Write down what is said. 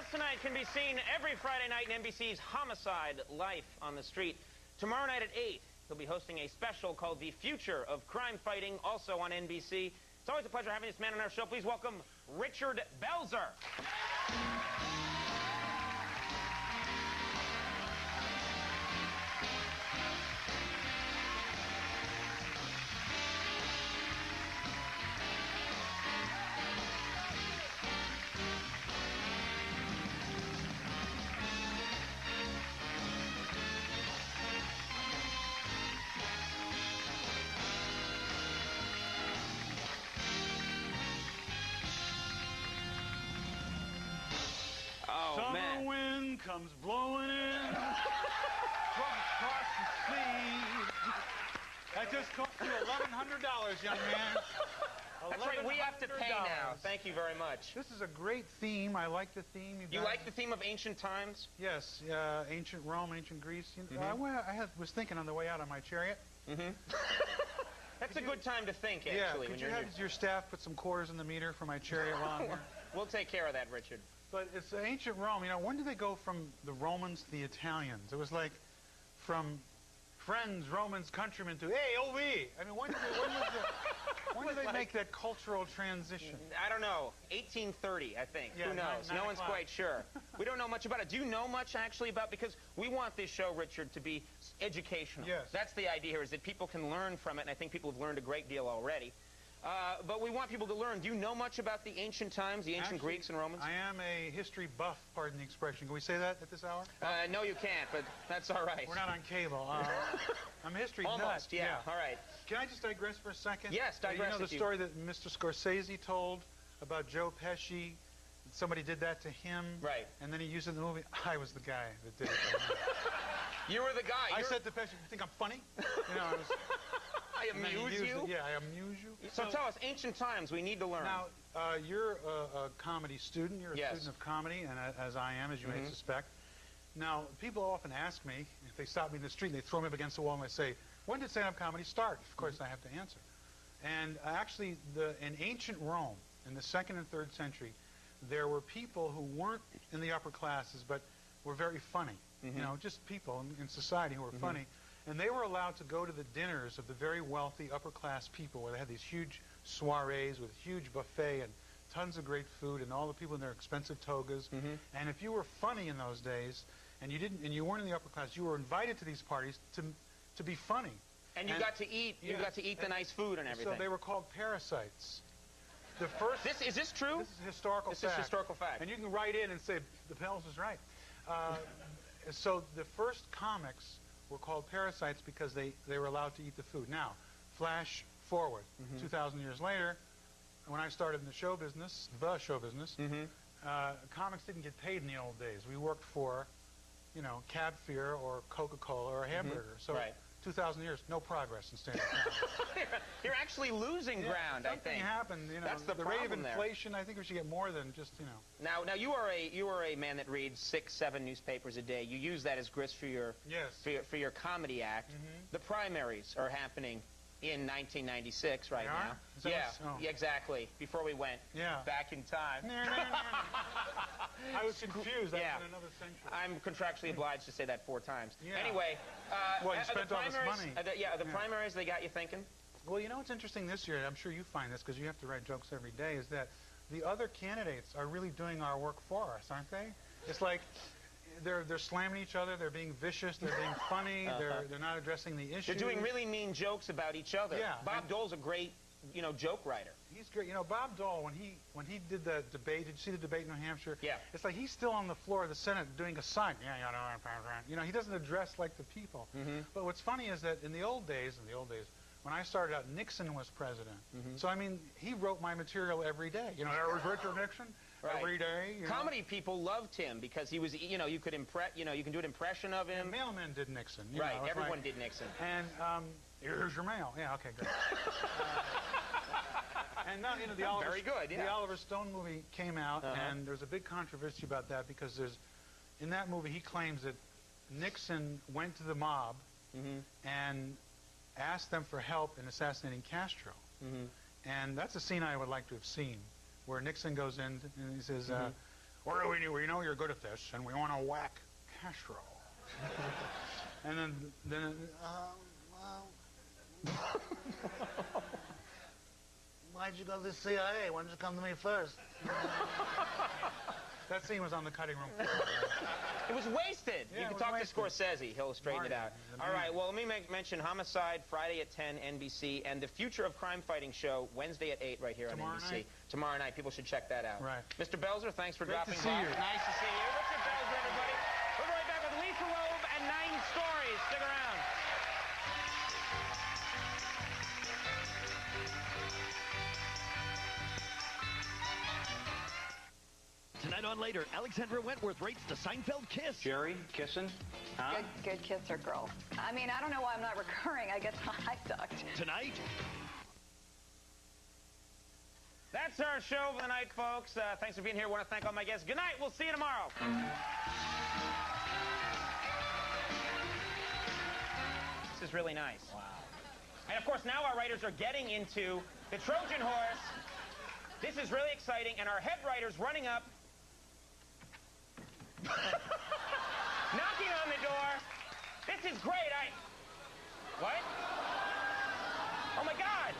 Just Tonight can be seen every Friday night in NBC's Homicide: Life on the Street. Tomorrow night at 8, he'll be hosting a special called The Future of Crime Fighting, also on NBC. It's always a pleasure having this man on our show. Please welcome Richard Belzer. Summer wind comes blowing in from across the sea. That just cost you $1,100, young man. That's right, we have to pay now. Thank you very much. This is a great theme. I like the theme. You like the theme of ancient times? Yes, ancient Rome, ancient Greece. I was thinking on the way out on my chariot. That's a good time to think, actually. Yeah, could you have your staff put some quarters in the meter for my chariot while I'm here? We'll take care of that, Richard. But it's ancient Rome. You know, when did they go from the Romans to the Italians? It was like from friends, Romans, countrymen to, hey, OV. I mean, when did they make that cultural transition? I don't know. 1830, I think. Yeah, who knows? No one's quite sure. We don't know much about it. Do you know much, actually, about, because we want this show, Richard, to be educational. Yes. That's the idea here, is that people can learn from it, and I think people have learned a great deal already. But we want people to learn. Do you know much about the ancient times, the ancient Greeks and Romans? I am a history buff, pardon the expression. Can we say that at this hour? No, you can't, but that's all right. We're not on cable. I'm a history nut. Almost, yeah. All right. Can I just digress for a second? Yes, digress. You know the story that Mr. Scorsese told about Joe Pesci? Somebody did that to him. Right. And then he used it in the movie. I was the guy that did it to him. You were the guy. I said to Pesci, you think I'm funny? You know, I amuse you? Yeah, I amuse you. So tell us, ancient times, we need to learn. Now, you're a comedy student. You're a student of comedy, and as I am, as you may suspect. Now, people often ask me, if they stop me in the street and they throw me up against the wall and they say, when did stand-up comedy start? Of course, I have to answer. And actually, in ancient Rome, in the 2nd and 3rd century, there were people who weren't in the upper classes, but were very funny. You know, just people in society who were funny. And they were allowed to go to the dinners of the very wealthy upper-class people, where they had these huge soirees with huge buffet and tons of great food and all the people in their expensive togas. And if you were funny in those days, and you weren't in the upper class, you were invited to these parties to be funny. And you got to eat. You got to eat the nice food and everything. So they were called parasites. The first. Is this true? This is historical fact. This is historical fact. And you can write in and say the Belzer is right. So the first comics were called parasites because they were allowed to eat the food. Now, flash forward 2,000 years later, when I started in the show business, comics didn't get paid in the old days. We worked for, you know, Cab Fear or Coca-Cola or a hamburger. So 2,000 years, no progress in stand-up comedy. You're actually losing ground, I think. Something happened, you know. That's the rate of problem inflation, I think we should get more than just, you know. Now you are a man that reads 6, 7 newspapers a day. You use that as grist for your comedy act. The primaries are happening in 1996 right now. Yeah, exactly. Before we went back in time. I was confused. That was in another century. I'm contractually obliged to say that 4 times. Anyway, well, you spent all this money. The primaries, they got you thinking? Well, you know what's interesting this year, I'm sure you find this because you have to write jokes every day, is that the other candidates are really doing our work for us, aren't they? It's like they're slamming each other, they're being vicious, they're being funny, they're not addressing the issue. They're doing really mean jokes about each other. Yeah. Bob Dole's a great, you know, joke writer. He's great. You know, Bob Dole, when he did the debate, did you see the debate in New Hampshire? Yeah. It's like he's still on the floor of the Senate doing a sign. You know, he doesn't address like the people. But what's funny is that in the old days, when I started out, Nixon was president. So, I mean, he wrote my material every day. You know, there was Richard Nixon every day. Comedy people loved him because he was, you know, you can do an impression of him. And mailmen did Nixon. You right, know, everyone did Nixon. And here's your mail. Yeah, okay, good. And now, you know, the Oliver Stone movie came out, and there's a big controversy about that because in that movie he claims that Nixon went to the mob and asked them for help in assassinating Castro. And that's a scene I would like to have seen, where Nixon goes in and he says, we know you're good at this, and we want to whack Castro. And then why'd you go to the CIA? Why didn't you come to me first? That scene was on the cutting room floor. It was wasted. Yeah, you can talk to Scorsese. He'll straighten it out. All right, well, let me mention Homicide, Friday at 10, NBC, and the Future of Crime Fighting show, Wednesday at 8 right here on NBC. Tomorrow night. People should check that out. Right. Mr. Belzer, thanks for dropping by. Nice to see you. Nice to see you. Richard Belzer, everybody. We'll be right back with Lisa Loeb and 9 Stories. Stick around. Tonight on Later, Alexandra Wentworth rates the Seinfeld kiss. Jerry, kissing? Huh? Good kisser, girl. I mean, I don't know why I'm not recurring. I guess I sucked. Tonight. That's our show for the night, folks. Thanks for being here. I want to thank all my guests. Good night. We'll see you tomorrow. This is really nice. Wow. And, of course, now our writers are getting into the Trojan horse. This is really exciting, and our head writer's running up. Knocking on the door. This is great. What? Oh, my God.